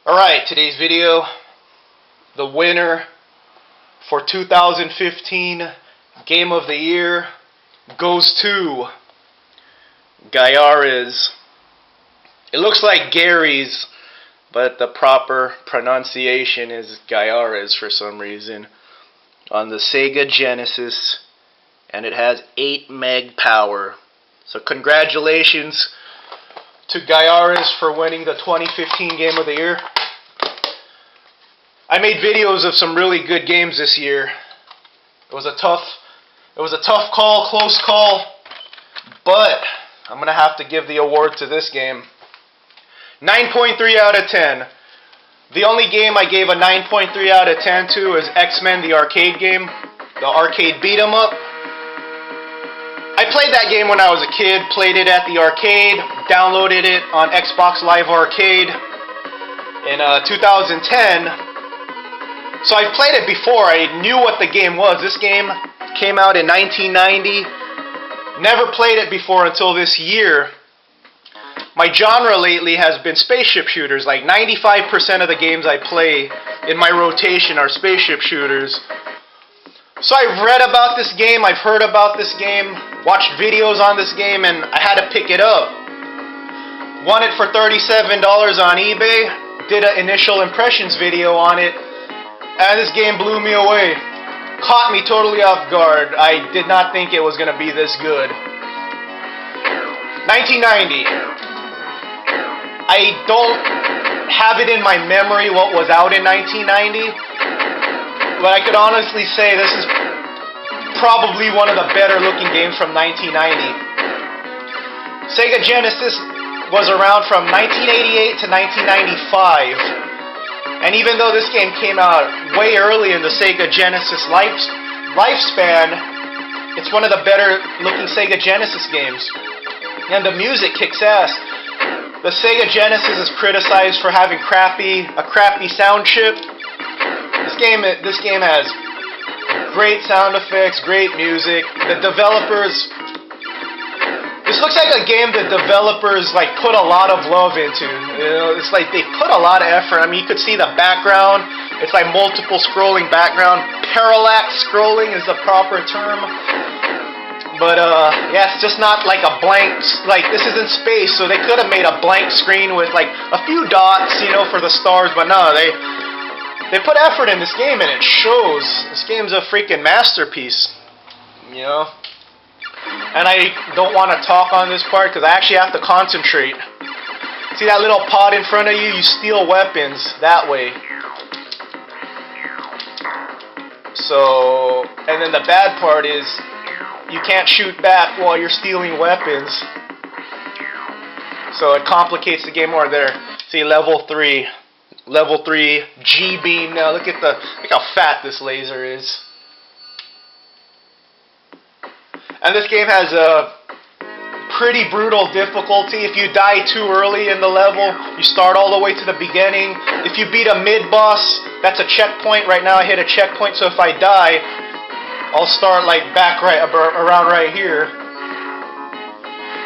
Alright, today's video, the winner for 2015 Game of the Year goes to Gaiares. It looks like Gaiares, but the proper pronunciation is Gaiares for some reason. On the Sega Genesis, and it has 8 meg power. So congratulations to Gaiares for winning the 2015 Game of the Year. I made videos of some really good games this year. It was a tough call, close call, but I'm gonna have to give the award to this game. 9.3 out of 10. The only game I gave a 9.3 out of 10 to is X-Men, the arcade game, the arcade beat 'em up. I played that game when I was a kid, played it at the arcade, downloaded it on Xbox Live Arcade in 2010. So I've played it before, I knew what the game was. This game came out in 1990. Never played it before until this year. My genre lately has been spaceship shooters. Like 95% of the games I play in my rotation are spaceship shooters. So I've read about this game, I've heard about this game, watched videos on this game, and I had to pick it up. Won it for $37 on eBay, did an initial impressions video on it, and this game blew me away. Caught me totally off guard. I did not think it was going to be this good. 1990. I don't have it in my memory what was out in 1990, but I could honestly say this is probably one of the better looking games from 1990. Sega Genesis was around from 1988 to 1995. And even though this game came out way early in the Sega Genesis lifespan, it's one of the better looking Sega Genesis games. And the music kicks ass. The Sega Genesis is criticized for having a crappy sound chip. This game has great sound effects, great music. The developers, this looks like a game that developers put a lot of love into. You know, it's like they put a lot of effort. I mean, you could see the background. It's like multiple scrolling background. Parallax scrolling is the proper term. But yeah, it's just not like a blank. Like this is in space, so they could have made a blank screen with like a few dots, you know, for the stars. But no, they put effort in this game, and it shows. This game's a freaking masterpiece, you know. And I don't want to talk on this part because I actually have to concentrate. See that little pod in front of you? You steal weapons that way. So, and then the bad part is you can't shoot back while you're stealing weapons. So it complicates the game more there. See, level 3. Level 3 G-beam. Now look how fat this laser is. And this game has a pretty brutal difficulty. If you die too early in the level, you start all the way to the beginning. If you beat a mid-boss, that's a checkpoint. Right now I hit a checkpoint, so if I die, I'll start like back around right here.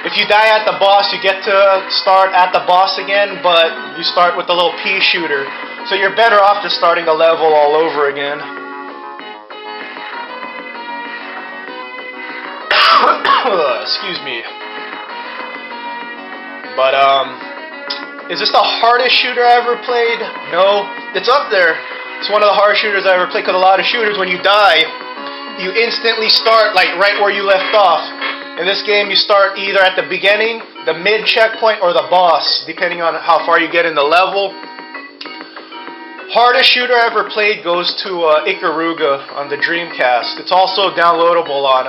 If you die at the boss, you get to start at the boss again, but you start with the little pea shooter. So you're better off just starting the level all over again. Excuse me. But is this the hardest shooter I ever played? No, it's up there. It's one of the hardest shooters I ever played because a lot of shooters, when you die, you instantly start like right where you left off. In this game, you start either at the beginning, the mid checkpoint, or the boss, depending on how far you get in the level. Hardest shooter I ever played goes to Ikaruga on the Dreamcast. It's also downloadable on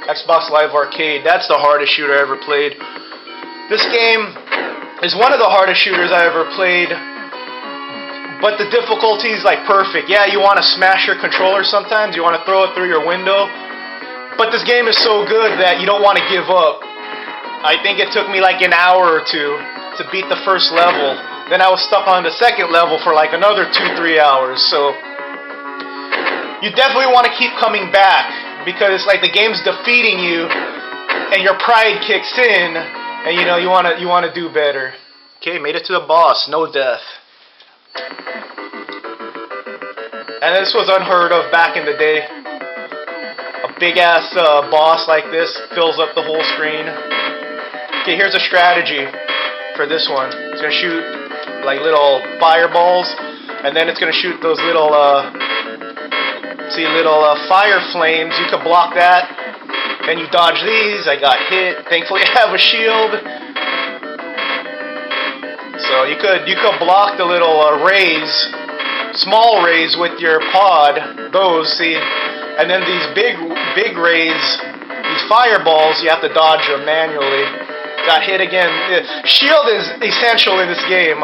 Xbox Live Arcade. That's the hardest shooter I ever played. This game is one of the hardest shooters I ever played, but the difficulty is like perfect. Yeah, you want to smash your controller sometimes, you want to throw it through your window, but this game is so good that you don't want to give up. I think it took me like an hour or two to beat the first level. Then I was stuck on the second level for like another 2-3 hours. So you definitely want to keep coming back, because it's like the game's defeating you and your pride kicks in, and you know you want to do better. Okay, made it to the boss, no death. And this was unheard of back in the day. A big ass boss like this fills up the whole screen. Okay, here's a strategy for this one. It's gonna shoot like little fireballs, and then it's gonna shoot those little fire flames. You could block that. Then you dodge these. I got hit. Thankfully, I have a shield. So you could block the little rays, small rays with your pod. Those, see, and then these big rays, these fireballs, you have to dodge them manually. Got hit again. Shield is essential in this game.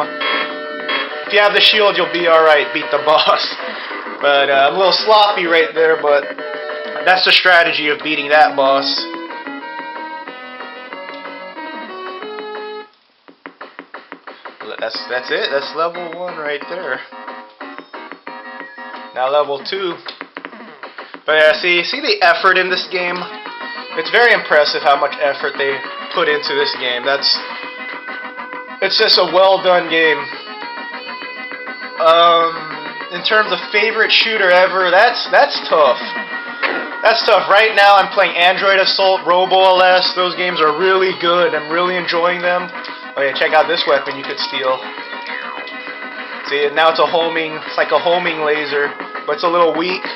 If you have the shield, you'll be alright. Beat the boss. But a little sloppy right there, but that's the strategy of beating that boss. That's it. That's level 1 right there. Now level 2. But yeah, see the effort in this game? It's very impressive how much effort they put into this game. It's just a well done game. In terms of favorite shooter ever, that's tough. That's tough. Right now I'm playing Android Assault, Robo-LS. Those games are really good. I'm really enjoying them. Oh yeah, check out this weapon you could steal. See, now it's like a homing laser, but it's a little weak.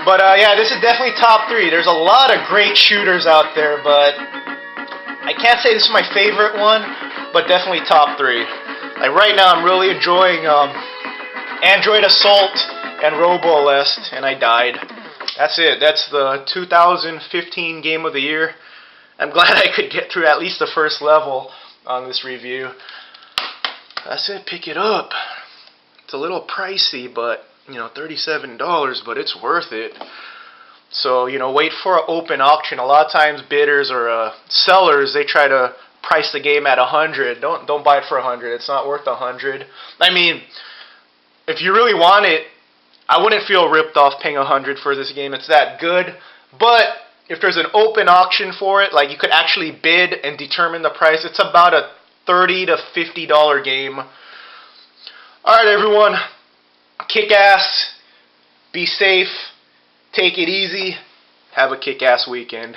But yeah, this is definitely top 3. There's a lot of great shooters out there, but I can't say this is my favorite one, but definitely top 3. Like right now I'm really enjoying Android Assault and Robo-LS, and I died. That's it. That's the 2015 Game of the Year. I'm glad I could get through at least the first level on this review. That's it. Pick it up. It's a little pricey, but $37, but it's worth it. So wait for an open auction. A lot of times bidders or sellers, they try to price the game at $100. Don't buy it for $100. It's not worth $100. I mean, if you really want it, I wouldn't feel ripped off paying $100 for this game. It's that good. But if there's an open auction for it, like you could actually bid and determine the price, it's about a $30 to $50 game. Alright everyone, kick ass, be safe, take it easy, have a kick ass weekend.